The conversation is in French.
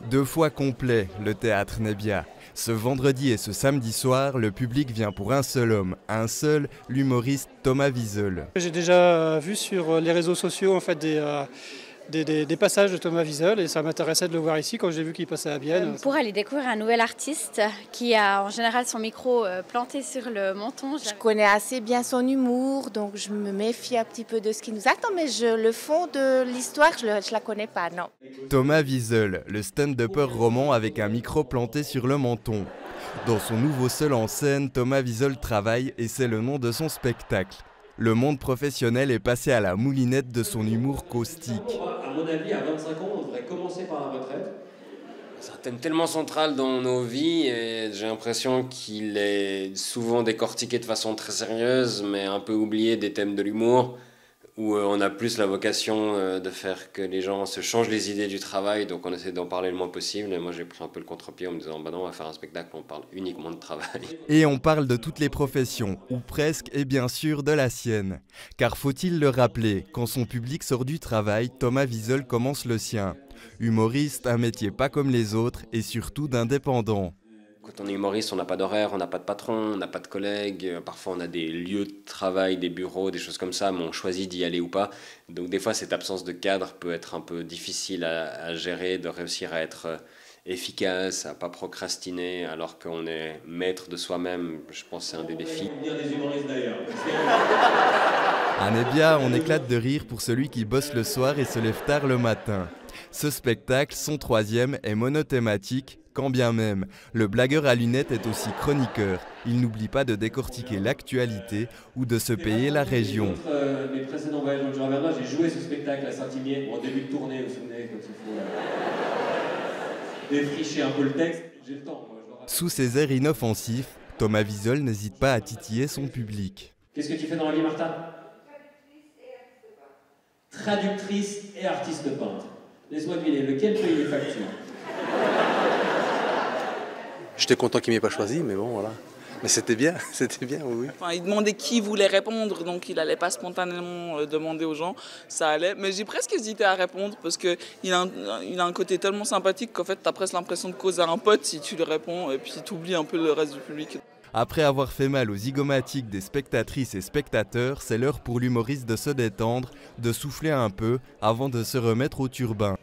2 fois complet, le théâtre Nebia. Ce vendredi et ce samedi soir, le public vient pour un seul homme, l'humoriste Thomas Wiesel. J'ai déjà vu sur les réseaux sociaux en fait, des passages de Thomas Wiesel et ça m'intéressait de le voir ici quand j'ai vu qu'il passait à Bienne. Pour aller découvrir un nouvel artiste qui a en général son micro planté sur le menton. Je connais assez bien son humour, donc je me méfie un petit peu de ce qui nous attend, mais le fond de l'histoire, je la connais pas, non. Thomas Wiesel, le stand-upper roman avec un micro planté sur le menton. Dans son nouveau seul en scène, Thomas Wiesel travaille et c'est le nom de son spectacle. Le monde professionnel est passé à la moulinette de son humour caustique. À mon avis, à 25 ans, on devrait commencer par la retraite. C'est un thème tellement central dans nos vies et j'ai l'impression qu'il est souvent décortiqué de façon très sérieuse, mais un peu oublié des thèmes de l'humour, où on a plus la vocation de faire que les gens se changent les idées du travail, donc on essaie d'en parler le moins possible. Et moi j'ai pris un peu le contre-pied en me disant bah non, on va faire un spectacle où on parle uniquement de travail. Et on parle de toutes les professions, ou presque, et bien sûr de la sienne. Car faut-il le rappeler, quand son public sort du travail, Thomas Wiesel commence le sien. Humoriste, un métier pas comme les autres et surtout d'indépendant. Quand on est humoriste, on n'a pas d'horaire, on n'a pas de patron, on n'a pas de collègues. Parfois, on a des lieux de travail, des bureaux, des choses comme ça, mais on choisit d'y aller ou pas. Donc des fois, cette absence de cadre peut être un peu difficile à gérer, de réussir à être efficace, à pas procrastiner, alors qu'on est maître de soi-même. Je pense que c'est un des défis. À Nebia, on éclate de rire pour celui qui bosse le soir et se lève tard le matin. Ce spectacle, son troisième, est monothématique, quand bien même. Le blagueur à lunettes est aussi chroniqueur. Il n'oublie pas de décortiquer l'actualité ou de se payer la région. Mes précédents voyages dans le Jura-Bernois, j'ai joué ce spectacle à Saint-Imier, en début de tournée, vous vous souvenez, quand il faut défricher un peu le texte. J'ai le temps, moi, je dois... Sous ses airs inoffensifs, Thomas Wiesel n'hésite pas à titiller son public. Qu'est-ce que tu fais dans la vie, Martha? Traductrice et artiste peintre. Laisse-moi deviner, lequel paye les factures? J'étais content qu'il ne m'ait pas choisi, mais bon, voilà. Mais c'était bien, oui. Enfin, il demandait qui voulait répondre, donc il n'allait pas spontanément demander aux gens, ça allait. Mais j'ai presque hésité à répondre parce qu'il a un côté tellement sympathique qu'en fait, tu as presque l'impression de causer à un pote si tu lui réponds et puis tu oublies un peu le reste du public. Après avoir fait mal aux zygomatiques des spectatrices et spectateurs, c'est l'heure pour l'humoriste de se détendre, de souffler un peu avant de se remettre au turbin.